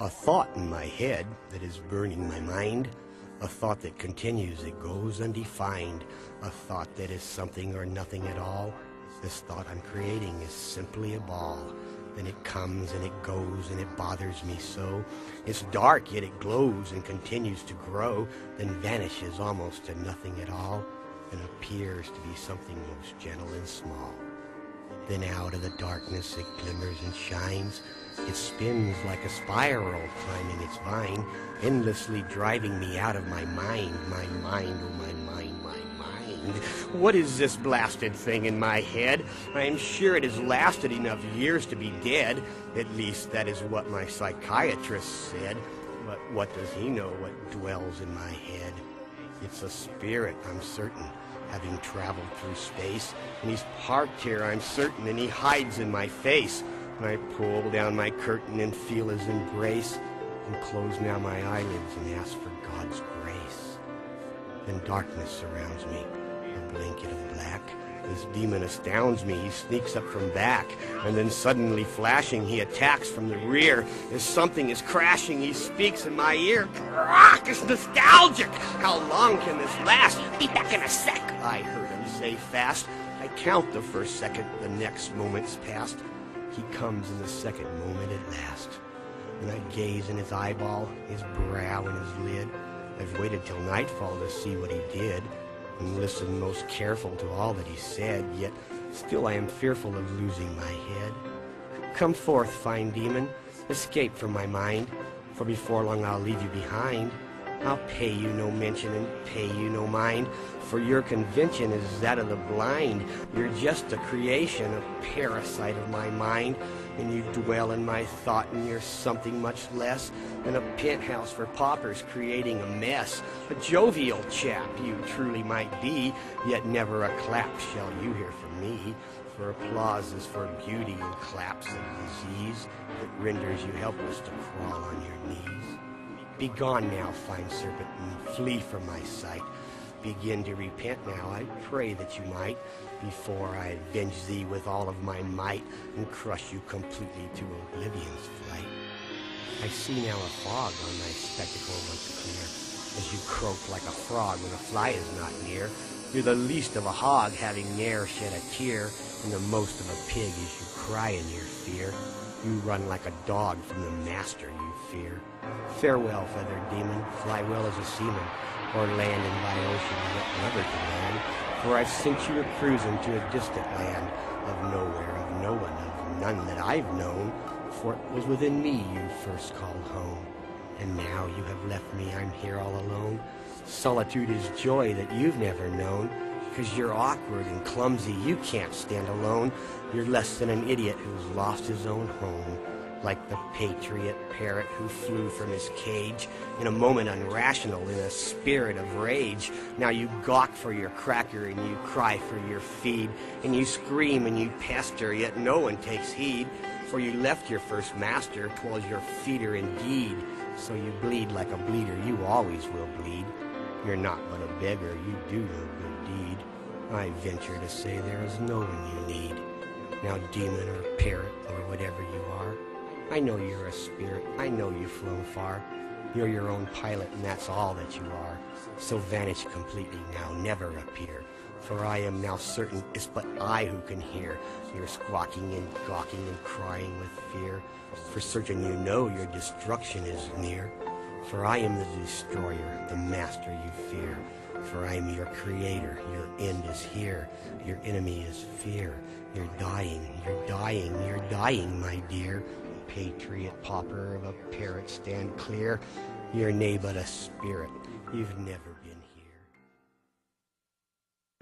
A thought in my head that is burning my mind, a thought that continues, it goes undefined, a thought that is something or nothing at all. This thought I'm creating is simply a ball. Then it comes and it goes and it bothers me so. It's dark, yet it glows and continues to grow, then vanishes almost to nothing at all, and appears to be something most gentle and small. Then out of the darkness it glimmers and shines. It spins like a spiral climbing its vine, endlessly driving me out of my mind, oh my mind, my mind. What is this blasted thing in my head? I am sure it has lasted enough years to be dead. At least that is what my psychiatrist said. But what does he know what dwells in my head? It's a spirit, I'm certain, having traveled through space, and he's parked here, I'm certain, and he hides in my face. And I pull down my curtain and feel his embrace, and close now my eyelids and ask for God's grace. Then darkness surrounds me, a blanket of black. This demon astounds me, he sneaks up from back, and then suddenly flashing, he attacks from the rear. As something is crashing, he speaks in my ear. Rock, it's nostalgic! How long can this last? Be back in a sec, I heard him say fast. I count the first second, the next moment's past. He comes in the second moment at last. And I gaze in his eyeball, his brow and his lid. I've waited till nightfall to see what he did, and listened most careful to all that he said, yet still I am fearful of losing my head. Come forth, fine demon, escape from my mind, for before long I'll leave you behind. I'll pay you no mention and pay you no mind, for your convention is that of the blind. You're just a creation, a parasite of my mind, and you dwell in my thought, and you're something much less than a penthouse for paupers creating a mess. A jovial chap you truly might be, yet never a clap shall you hear from me, for applause is for beauty and claps of disease that renders you helpless to crawl on your knees. Begone now, fine serpent, and flee from my sight. Begin to repent now, I pray that you might, before I avenge thee with all of my might, and crush you completely to oblivion's flight. I see now a fog on thy spectacle once clear, as you croak like a frog when a fly is not near. You're the least of a hog, having ne'er shed a tear, and the most of a pig as you cry in your fear. You run like a dog from the master you fear. Farewell, feathered demon, fly well as a seaman, or land in thy ocean, yet never to land. For I've sent you a cruising to a distant land, of nowhere, of no one, of none that I've known, for it was within me you first called home. And now you have left me, I'm here all alone. Solitude is joy that you've never known, 'cause you're awkward and clumsy, you can't stand alone. You're less than an idiot who's lost his own home, like the patriot parrot who flew from his cage, in a moment unrational, in a spirit of rage. Now you gawk for your cracker, and you cry for your feed, and you scream and you pester, yet no one takes heed, for you left your first master, 'twas your feeder indeed. So you bleed like a bleeder, you always will bleed. You're not but a beggar, you do no good deed. I venture to say there is no one you need. Now demon or parrot or whatever you are, I know you're a spirit, I know you've flown far. You're your own pilot, and that's all that you are. So vanish completely now, never appear. For I am now certain it's but I who can hear your squawking and gawking and crying with fear. For certain you know your destruction is near. For I am the destroyer, the master you fear. For I am your creator, your end is here. Your enemy is fear. You're dying, you're dying, you're dying, my dear. Patriot pauper of a parrot, stand clear. You're nay but a spirit, you've never been here.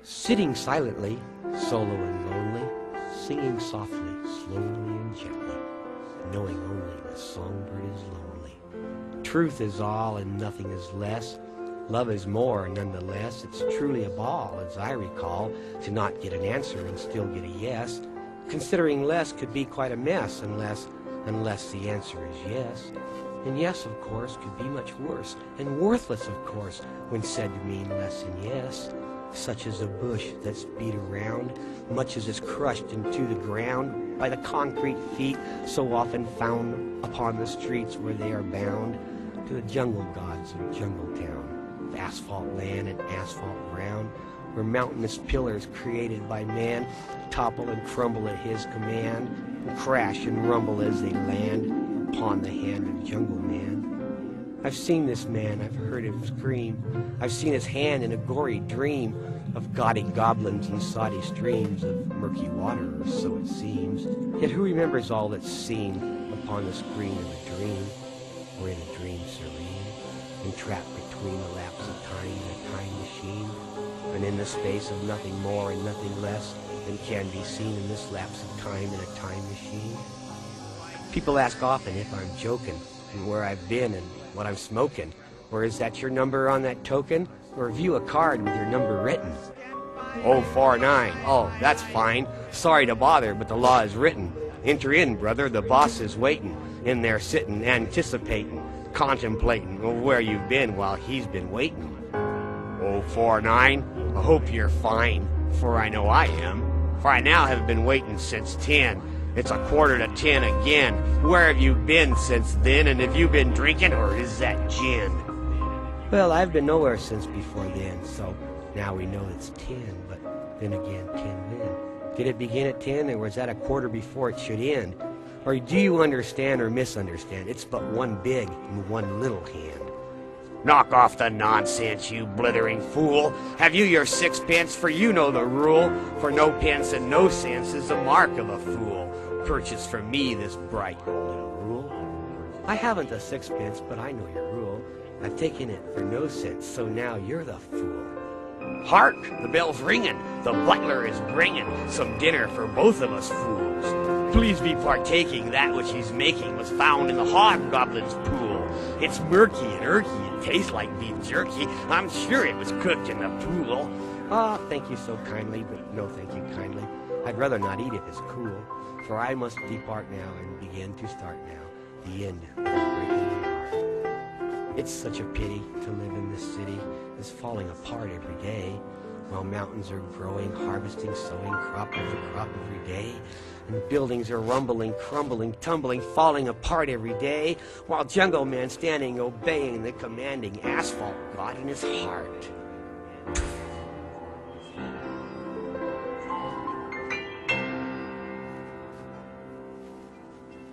Sitting silently, solo and lonely, singing softly, slowly and gently, knowing only the songbird is lonely. Truth is all and nothing is less. Love is more, nonetheless. It's truly a ball, as I recall, to not get an answer and still get a yes. Considering less could be quite a mess unless the answer is yes. And yes, of course, could be much worse, and worthless, of course, when said to mean less than yes. Such as a bush that's beat around, much as it's crushed into the ground, by the concrete feet so often found upon the streets where they are bound to the jungle gods of Jungle Town, asphalt land and asphalt ground, where mountainous pillars created by man topple and crumble at his command, and crash and rumble as they land upon the hand of Jungle Man. I've seen this man, I've heard him scream, I've seen his hand in a gory dream of gaudy goblins and soddy streams of murky water, or so it seems. Yet who remembers all that's seen upon the screen of a dream, or in a dream serene, entrapped between the lapse of time and a time machine, and in the space of nothing more and nothing less than can be seen in this lapse of time in a time machine? People ask often if I'm joking, and where I've been and what I'm smoking, or is that your number on that token, or view a card with your number written? 049. Oh, that's fine. Sorry to bother, but the law is written. Enter in, brother, the boss is waiting, in there sitting, anticipating, contemplating where you've been while he's been waiting. 049. I hope you're fine, for I know I am, for I now have been waiting since 10. It's 9:45 again. Where have you been since then, and have you been drinking, or is that gin? Well, I've been nowhere since before then, so now we know it's 10, but then again, 10 when? Did it begin at 10, or was that a quarter before it should end? Or do you understand or misunderstand? It's but one big and one little hand. Knock off the nonsense, you blithering fool. Have you your sixpence, for you know the rule. For no pence and no sense is the mark of a fool. Purchase from me this bright little rule. I haven't a sixpence, but I know your rule. I've taken it for no sense, so now you're the fool. Hark! The bell's ringing. The butler is bringing some dinner for both of us fools. Please be partaking. That which he's making was found in the hobgoblin's pool. It's murky and irky. It tastes like beef jerky. I'm sure it was cooked in the pool. Ah, thank you so kindly, but no thank you kindly. I'd rather not eat if it's cool, for I must depart now and begin to start now. The end of breaking my heart. It's such a pity to live in this city that's falling apart every day, while mountains are growing, harvesting, sowing, crop after crop every day, and buildings are rumbling, crumbling, tumbling, falling apart every day, while Jungle Man standing obeying the commanding asphalt god in his heart.